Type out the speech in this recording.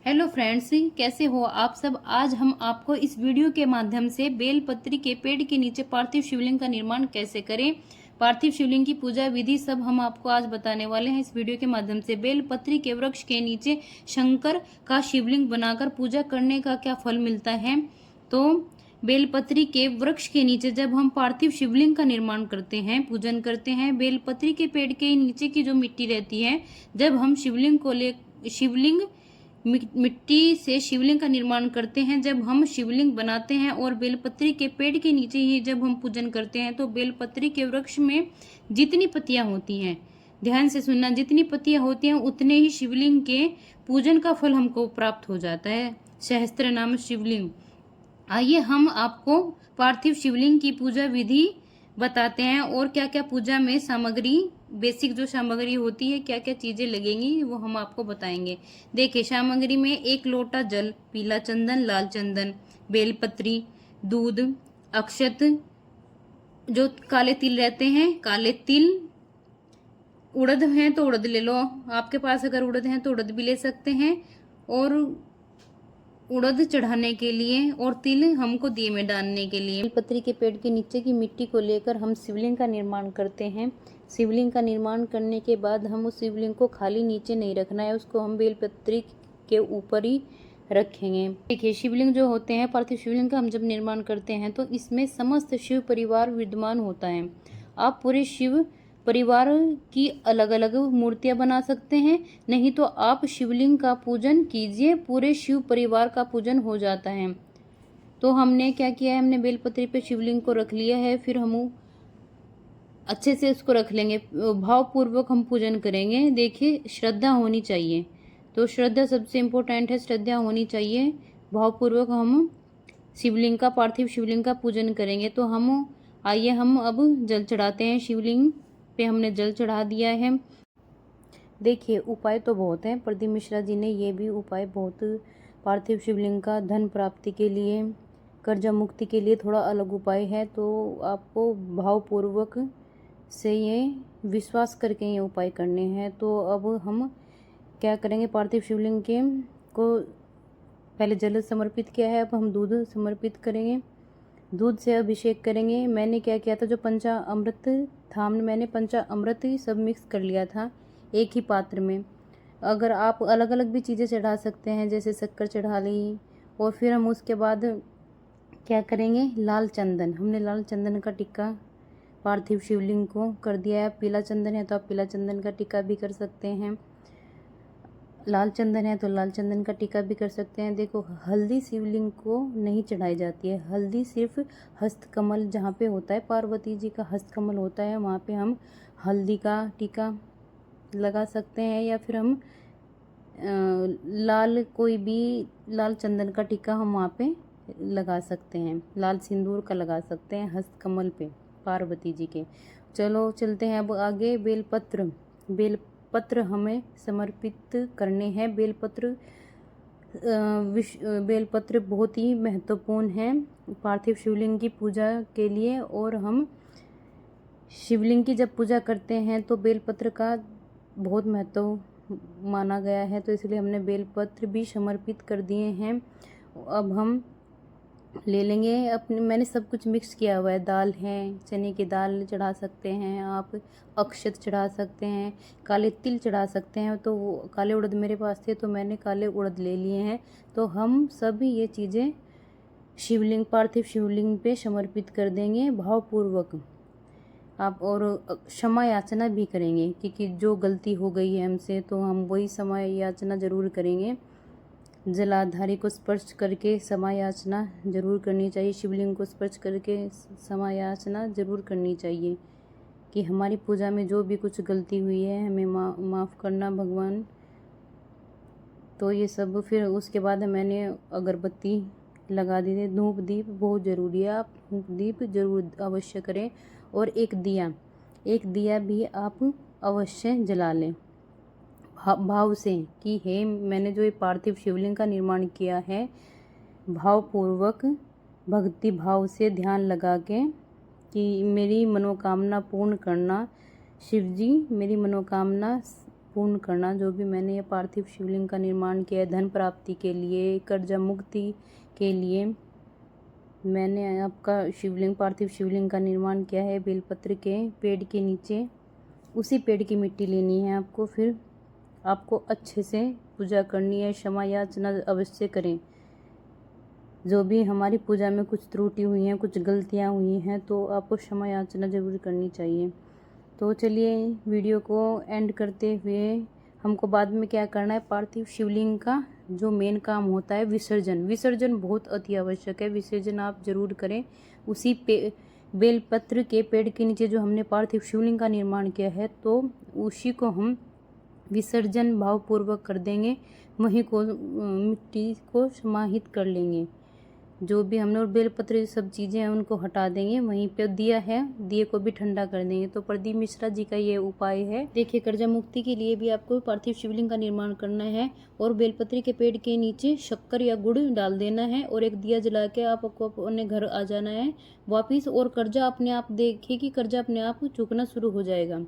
Hello friends, कैसे हो आप सब। आज हम आपको इस वीडियो के माध्यम से बेलपत्री के पेड़ के नीचे पार्थिव शिवलिंग का निर्माण कैसे करें, पार्थिव शिवलिंग की पूजा विधि सब हम आपको आज बताने वाले हैं इस वीडियो के माध्यम से। बेलपत्री के वृक्ष के नीचे शंकर का शिवलिंग बनाकर पूजा करने का क्या फल मिलता है। तो बेलपत्री के वृक्ष के नीचे जब हम पार्थिव शिवलिंग का निर्माण करते हैं, पूजन करते हैं, बेलपत्री के पेड़ के नीचे की जो मिट्टी रहती है, जब हम शिवलिंग मिट्टी से शिवलिंग का निर्माण करते हैं, जब हम शिवलिंग बनाते हैं और बेलपत्री के पेड़ के नीचे ही जब हम पूजन करते हैं, तो बेलपत्री के वृक्ष में जितनी पत्तियां होती हैं, ध्यान से सुनना, जितनी पत्तियां होती हैं उतने ही शिवलिंग के पूजन का फल हमको प्राप्त हो जाता है। सहस्त्र नाम शिवलिंग। आइए हम आपको पार्थिव शिवलिंग की पूजा विधि बताते हैं और क्या क्या पूजा में सामग्री, बेसिक जो सामग्री होती है, क्या क्या चीजें लगेंगी वो हम आपको बताएंगे। देखिए, सामग्री में 1 लोटा जल, पीला चंदन, लाल चंदन, बेलपत्री, दूध, अक्षत, जो काले तिल रहते हैं, काले तिल, उड़द हैं तो उड़द ले लो, आपके पास अगर उड़द हैं तो उड़द भी ले सकते हैं। और उड़द चढ़ाने के लिए और तिल हमको दिए में डालने के लिए। बेलपत्री के पेड़ के नीचे की मिट्टी को लेकर हम शिवलिंग का निर्माण करते हैं। शिवलिंग का निर्माण करने के बाद हम उस शिवलिंग को खाली नीचे नहीं रखना है, उसको हम बेलपत्री के ऊपर ही रखेंगे। देखिए, शिवलिंग जो होते हैं, पार्थिव शिवलिंग का हम जब निर्माण करते हैं तो इसमें समस्त शिव परिवार विद्यमान होता है। आप पूरे शिव परिवार की अलग अलग मूर्तियां बना सकते हैं, नहीं तो आप शिवलिंग का पूजन कीजिए, पूरे शिव परिवार का पूजन हो जाता है। तो हमने क्या किया है, हमने बेलपत्री पे शिवलिंग को रख लिया है, फिर हम अच्छे से उसको रख लेंगे, भावपूर्वक हम पूजन करेंगे। देखिए, श्रद्धा होनी चाहिए, तो श्रद्धा सबसे इम्पोर्टेंट है, श्रद्धा होनी चाहिए। भावपूर्वक हम शिवलिंग का, पार्थिव शिवलिंग का पूजन करेंगे। तो आइए हम अब जल चढ़ाते हैं। शिवलिंग पे हमने जल चढ़ा दिया है। देखिए, उपाय तो बहुत हैं, प्रदीप मिश्रा जी ने ये भी उपाय बहुत, पार्थिव शिवलिंग का धन प्राप्ति के लिए, कर्जा मुक्ति के लिए थोड़ा अलग उपाय है, तो आपको भावपूर्वक से ये विश्वास करके ये उपाय करने हैं। तो अब हम क्या करेंगे, पार्थिव शिवलिंग के को पहले जल समर्पित किया है, अब हम दूध समर्पित करेंगे, दूध से अभिषेक करेंगे। मैंने क्या किया था, जो पंचामृत था, मैंने पंचामृत ही सब मिक्स कर लिया था एक ही पात्र में। अगर आप अलग अलग भी चीज़ें चढ़ा सकते हैं, जैसे शक्कर चढ़ा ली। और फिर हम उसके बाद क्या करेंगे, लाल चंदन, हमने लाल चंदन का टिक्का पार्थिव शिवलिंग को कर दिया है। पीला चंदन है तो आप पीला चंदन का टिक्का भी कर सकते हैं, लाल चंदन है तो लाल चंदन का टीका भी कर सकते हैं। देखो, हल्दी शिवलिंग को नहीं चढ़ाई जाती है, हल्दी सिर्फ हस्तकमल जहाँ पे होता है, पार्वती जी का हस्तकमल होता है, वहाँ पे हम हल्दी का टीका लगा सकते हैं। या फिर हम लाल कोई भी लाल चंदन का टीका हम वहाँ पे लगा सकते हैं, लाल सिंदूर का लगा सकते हैं हस्तकमल पे पार्वती जी के। चलो चलते हैं अब आगे। बेलपत्र हमें समर्पित करने हैं। बेलपत्र बहुत ही महत्वपूर्ण है पार्थिव शिवलिंग की पूजा के लिए। और हम शिवलिंग की जब पूजा करते हैं तो बेलपत्र का बहुत महत्व माना गया है, तो इसलिए हमने बेलपत्र भी समर्पित कर दिए हैं। अब हम ले लेंगे अपने, मैंने सब कुछ मिक्स किया हुआ है, दाल है, चने की दाल चढ़ा सकते हैं आप, अक्षत चढ़ा सकते हैं, काले तिल चढ़ा सकते हैं। तो वो काले उड़द मेरे पास थे तो मैंने काले उड़द ले लिए हैं। तो हम सभी ये चीज़ें शिवलिंग, पार्थिव शिवलिंग पे समर्पित कर देंगे भावपूर्वक आप। और क्षमा याचना भी करेंगे, क्योंकि जो गलती हो गई है हमसे तो हम वही क्षमा याचना जरूर करेंगे। जलाधारी को स्पर्श करके क्षमा याचना जरूर करनी चाहिए, शिवलिंग को स्पर्श करके क्षमा याचना जरूर करनी चाहिए कि हमारी पूजा में जो भी कुछ गलती हुई है हमें माफ़ करना भगवान। तो ये सब, फिर उसके बाद मैंने अगरबत्ती लगा दी थी। धूप दीप बहुत ज़रूरी है, आप धूप दीप जरूर अवश्य करें। और एक दिया भी आप अवश्य जला लें भाव से कि हे, मैंने जो ये पार्थिव शिवलिंग का निर्माण किया है, भावपूर्वक भक्ति भाव से ध्यान लगा के कि मेरी मनोकामना पूर्ण करना, शिव जी मेरी मनोकामना पूर्ण करना। जो भी मैंने ये पार्थिव शिवलिंग का निर्माण किया है धन प्राप्ति के लिए, कर्जा मुक्ति के लिए, मैंने आपका शिवलिंग पार्थिव शिवलिंग का निर्माण किया है बेलपत्र के पेड़ के नीचे। उसी पेड़ की मिट्टी लेनी है आपको, फिर आपको अच्छे से पूजा करनी है। क्षमा याचना अवश्य करें। जो भी हमारी पूजा में कुछ त्रुटि हुई हैं, कुछ गलतियां हुई हैं, तो आपको क्षमा याचना जरूर करनी चाहिए। तो चलिए वीडियो को एंड करते हुए हमको बाद में क्या करना है, पार्थिव शिवलिंग का जो मेन काम होता है विसर्जन, विसर्जन बहुत अति आवश्यक है। विसर्जन आप जरूर करें। उसी बेलपत्र के पेड़ के नीचे जो हमने पार्थिव शिवलिंग का निर्माण किया है, तो उसी को हम विसर्जन भावपूर्वक कर देंगे। वहीं को मिट्टी को समाहित कर लेंगे। जो भी हमने और बेलपत्र सब चीज़ें हैं उनको हटा देंगे। वहीं पे दिया है, दिए को भी ठंडा कर देंगे। तो प्रदीप मिश्रा जी का ये उपाय है। देखिए, कर्जा मुक्ति के लिए भी आपको पार्थिव शिवलिंग का निर्माण करना है और बेलपत्र के पेड़ के नीचे शक्कर या गुड़ डाल देना है और एक दिया जला के आपको अपने घर आ जाना है वापिस। और कर्जा अपने आप देखिए कि कर्जा अपने आप चूकना शुरू हो जाएगा।